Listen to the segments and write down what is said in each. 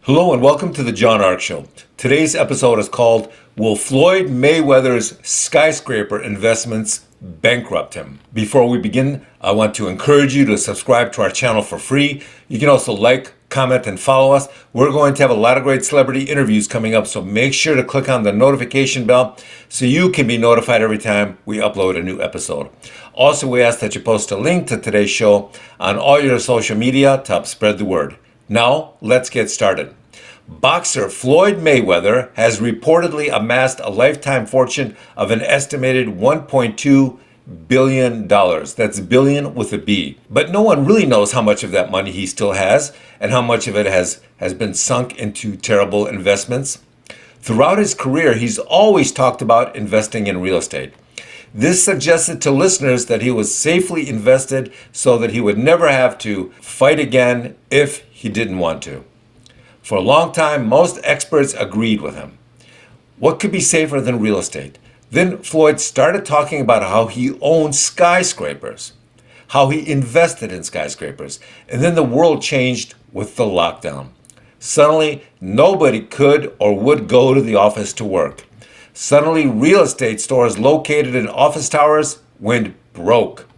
Hello and welcome to the John Ark Show. Today's episode is called Will Floyd Mayweather's Skyscraper Investments Bankrupt Him? Before we begin, I want to encourage you to subscribe to our channel for free. You can also like, comment, and follow us. We're going to have a lot of great celebrity interviews coming up, so make sure to click on the notification bell so you can be notified every time we upload a new episode. Also, we ask that you post a link to today's show on all your social media to help spread the word. Now, let's get started. Boxer Floyd Mayweather has reportedly amassed a lifetime fortune of an estimated $1.2 billion. That's billion with a B. But no one really knows how much of that money he still has and how much of it has been sunk into terrible investments. Throughout his career, he's always talked about investing in real estate. This suggested to listeners that he was safely invested so that he would never have to fight again if he didn't want to. For a long time, most experts agreed with him. What could be safer than real estate? Then Floyd started talking about how he owned skyscrapers, how he invested in skyscrapers, and then the world changed with the lockdown. Suddenly, nobody could or would go to the office to work. Suddenly, real estate stores located in office towers went broke.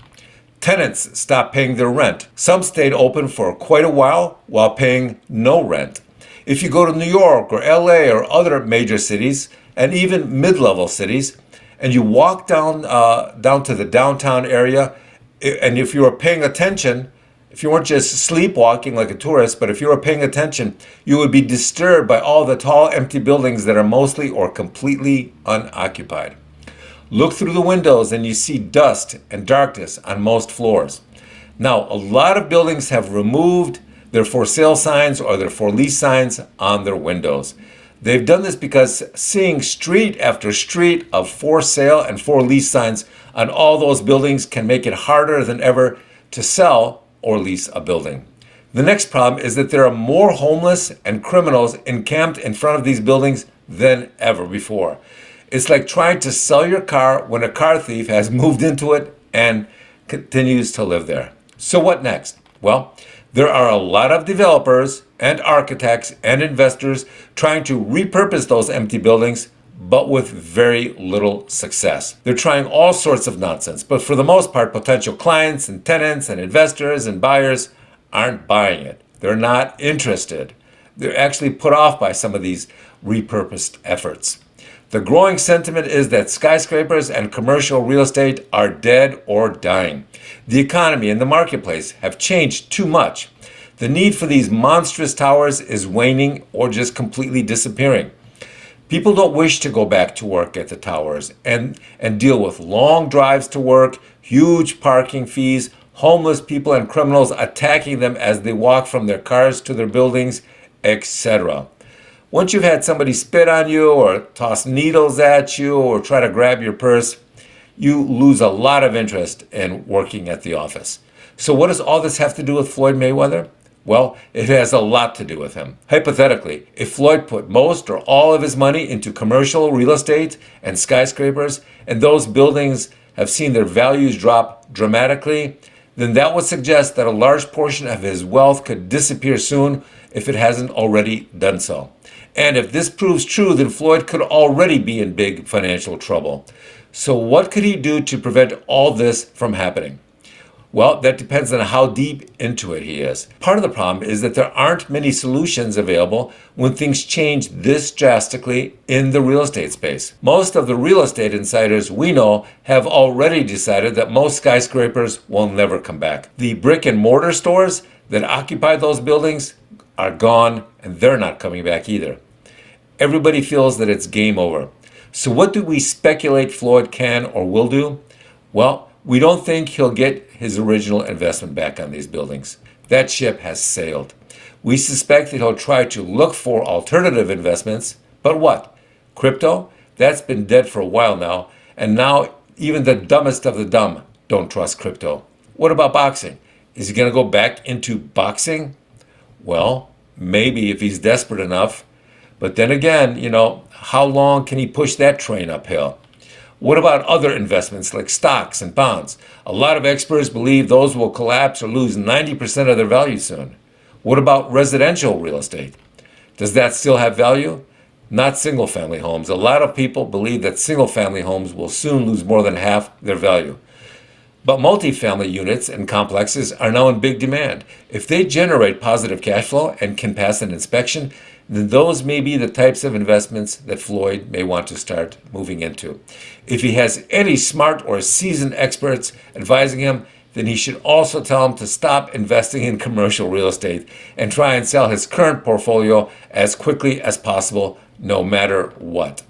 Tenants stopped paying their rent. Some stayed open for quite a while paying no rent. If you go to New York or LA or other major cities, and even mid-level cities, and you walk down to the downtown area, and if you were paying attention, if you weren't just sleepwalking like a tourist, but if you were paying attention, you would be disturbed by all the tall, empty buildings that are mostly or completely unoccupied. Look through the windows and you see dust and darkness on most floors. Now, a lot of buildings have removed their for sale signs or their for lease signs on their windows. They've done this because seeing street after street of for sale and for lease signs on all those buildings can make it harder than ever to sell or lease a building. The next problem is that there are more homeless and criminals encamped in front of these buildings than ever before. It's like trying to sell your car when a car thief has moved into it and continues to live there. So what next? Well, there are a lot of developers and architects and investors trying to repurpose those empty buildings, but with very little success. They're trying all sorts of nonsense, but for the most part, potential clients and tenants and investors and buyers aren't buying it. They're not interested. They're actually put off by some of these repurposed efforts. The growing sentiment is that skyscrapers and commercial real estate are dead or dying. The economy and the marketplace have changed too much. The need for these monstrous towers is waning or just completely disappearing. People don't wish to go back to work at the towers and deal with long drives to work, huge parking fees, homeless people and criminals attacking them as they walk from their cars to their buildings, etc. Once you've had somebody spit on you or toss needles at you or try to grab your purse, you lose a lot of interest in working at the office. So what does all this have to do with Floyd Mayweather? Well, it has a lot to do with him. Hypothetically, if Floyd put most or all of his money into commercial real estate and skyscrapers, and those buildings have seen their values drop dramatically, then that would suggest that a large portion of his wealth could disappear soon if it hasn't already done so. And if this proves true, then Floyd could already be in big financial trouble. So what could he do to prevent all this from happening? Well, that depends on how deep into it he is. Part of the problem is that there aren't many solutions available when things change this drastically in the real estate space. Most of the real estate insiders we know have already decided that most skyscrapers will never come back. The brick and mortar stores that occupy those buildings are gone, and they're not coming back either. Everybody feels that it's game over. So what do we speculate Floyd can or will do? Well, we don't think he'll get his original investment back on these buildings. That ship has sailed. We suspect that he'll try to look for alternative investments, but what? Crypto? That's been dead for a while now, and now even the dumbest of the dumb don't trust crypto. What about boxing? Is he going to go back into boxing? Well, maybe if he's desperate enough. But then again, how long can he push that train uphill? What about other investments like stocks and bonds? A lot of experts believe those will collapse or lose 90% of their value soon. What about residential real estate? Does that still have value? Not single-family homes. A lot of people believe that single-family homes will soon lose more than half their value. But multifamily units and complexes are now in big demand. If they generate positive cash flow and can pass an inspection, then those may be the types of investments that Floyd may want to start moving into. If he has any smart or seasoned experts advising him, then he should also tell him to stop investing in commercial real estate and try and sell his current portfolio as quickly as possible, no matter what.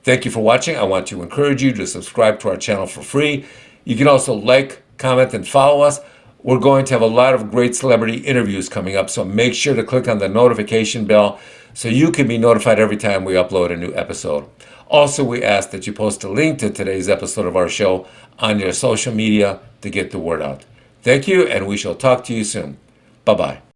Thank you for watching. I want to encourage you to subscribe to our channel for free. You can also like, comment, and follow us. We're going to have a lot of great celebrity interviews coming up, so make sure to click on the notification bell so you can be notified every time we upload a new episode. Also, we ask that you post a link to today's episode of our show on your social media to get the word out. Thank you, and we shall talk to you soon. Bye-bye.